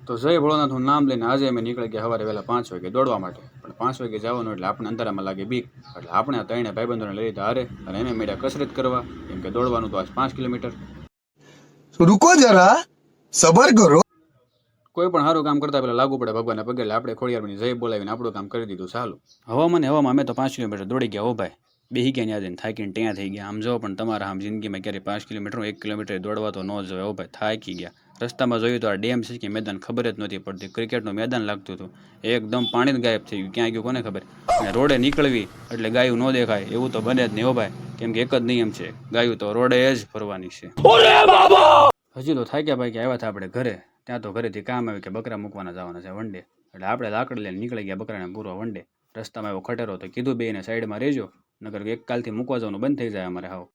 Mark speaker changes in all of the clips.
Speaker 1: તો જય ભોળાનાથનું નામ લઈને આજે અમે નીકળી ગયા સવારે વહેલા 5 વાગે દોડવા માટે. પણ 5 વાગે જવાનું એટલે આપણે અંધારામાં લાગે બીક. એટલે આપણે ત્રણે ભાઈબંધોને લઈ લીધા હારે અને અમે મેળ્યા કસરત કરવા, કેમ કે દોડવાનું તો આજ 5 કિલોમીટર.
Speaker 2: रुको जरा सबर करो.
Speaker 1: કોઈ પણ સારું કામ કરતા પહેલા લાગુ પડે ભગવાનના પગે. એટલે આપણે ખોડિયારની જય બોલાવીને આપણું કામ કરી દીધું ચાલુ. હવામાં અમે તો 5 કિલોમીટર દોડી ગયા. હો ભાઈ, બેસી ગયા ત્યાં જઈને થાકીને ત્યાં થઈ ગયા. આમ જો પણ તમારા આમ જિંદગીમાં ક્યારે 5 કિલોમીટર 1 કિલોમીટર દોડવા તો ન જ હોય. હો ભાઈ, થાકી ગયા. રસ્તામાં જોયું તો આ ડેમ છે કે મેદાન ખબર જ નહોતી પડતી. ક્રિકેટનું મેદાન લાગતું હતું. એકદમ પાણી જ ગાયબ થઈ ગયું. ક્યાં ગયું કોને ખબર. અને રોડે નીકળવી એટલે ગાયું ન દેખાય એવું તો બને જ નહીં. હો ભાઈ, કેમ કે એક જ નિયમ છે, ગાયું તો રોડે જ ફરવાની છે. હજી તો થાક્યા ભાઈ કે આવ્યા હતા આપણે ઘરે. ત્યાં તો ઘરેથી કામ આવ્યું કે બકરા મૂકવાના જવાના છે વંડે. એટલે આપણે લાકડી લઈને નીકળી ગયા બકરાને પૂરવા વંડે. રસ્તામાં એવો ખટેરો તો કીધું બેને સાઈડમાં રહેજો, નકર એક કાલથી મૂકવા જવાનું બંધ થઈ જાય અમારે. હાવ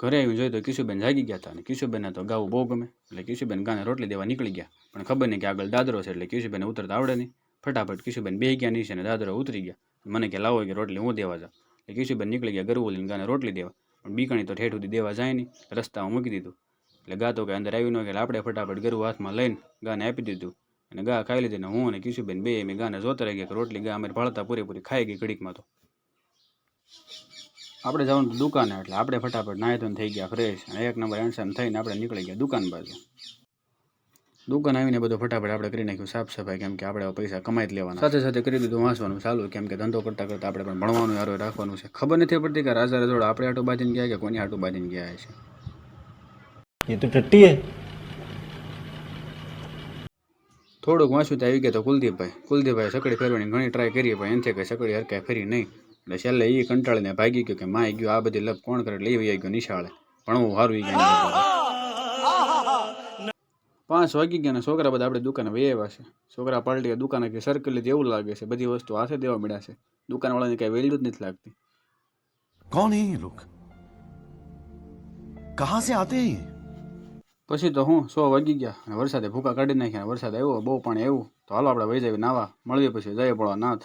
Speaker 1: ઘરે આવીને જોયું તો કિશુબેન જાગી ગયા હતા. અને કિશુબેનને તો ગાવું બહુ ગમે. એટલે કિશુબેન ગાને રોટલી દેવા નીકળી ગયા. પણ ખબર નહીં કે આગળ દાદરો છે એટલે કિશુબેન ઉતરતા આવડે નહીં. ફટાફટ કિશુબેન બેસી ગયા નીચે અને દાદરો ઉતરી ગયા. મને કે લાવો કે રોટલી હું દેવા જાઉં. એટલે કિશુબેન નીકળી ગયા ગરવું લઈને ગાને રોટલી દેવા. પણ બીકણી તો ઠેઠ સુધી દેવા જાય નહીં. રસ્તામાં મૂકી દીધું. એટલે ગા તો કે અંદર આવી ન કે આપણે ફટાફટ ગરવું હાથમાં લઈને ગાને આપી દીધું. અને ગા ખાઈ લીધી. ને હું અને કિશુબેન બે મેં ગાને જોતા રહી ગયા કે રોટલી ગા અમારે ભાળતા પૂરેપૂરી ખાઈ ગઈ ઘડીકમાં. તો આપણે જવાનું દુકાને એટલે આપણે ફટાફટ નાહી ધોઈને થઈ ગયા ફ્રેશ અને એક નંબર હેન્ડસમ થઈને આપણે નીકળી ગયા દુકાન બાજુ. દુકાન આવીને બધું ફટાફટ આપણે કરી નાખ્યું સાફ સફાઈ, કેમ કે આપણે પૈસા કમાઈ જ લેવાના. સાથે સાથે કરી દીધું વાંચવાનું ચાલુ, કેમ કે ધંધો કરતાં કરતાં આપણે પણ ભણવાનું યારો રાખવાનું છે. ખબર નથી પડતી કે રાજા રજોડા આપણે આટું બાંધીને ગયા કે કોની આટું બાંધીને ગયા છે.
Speaker 3: ये तो टट्टी है.
Speaker 1: થોડુંક વાંચ્યું તો આવી ગયા તો કુલદીપભાઈ સકડી ફેરવાની ઘણી ટ્રાય કરી, પણ એનથી કંઈ સકડી હરકાય ફેરી નહીં. એટલે છેલ્લે એ કંટાળીને ભાગી ગયો કે માય ગયો આ બધી લપ કોણ કરે. એટલે એ આવી ગયો નિશાળે ભણવું સારું એ ગયા. 5 વાગી ગયા ને છોકરા બધા આપણે દુકાને વહી આવ્યા છે. છોકરા પાલટી દુકાને કે સર્કલ લીધી એવું લાગે છે. બધી વસ્તુ હાથે દેવા મળ્યા છે. દુકાનવાળાને કાંઈ વેલ્યુ જ નથી લાગતી.
Speaker 2: कौन है ये लोग? कहाँ से आते हैं?
Speaker 1: પછી તો હું 100 વાગી ગયા અને વરસાદે ભૂકા કાઢી નાખ્યા. વરસાદ આવ્યો, બહુ પાણી આવ્યું. તો હાલો આપણે વહી જઈએ નાવા. મળીએ પછી જય ભોળાનાથ.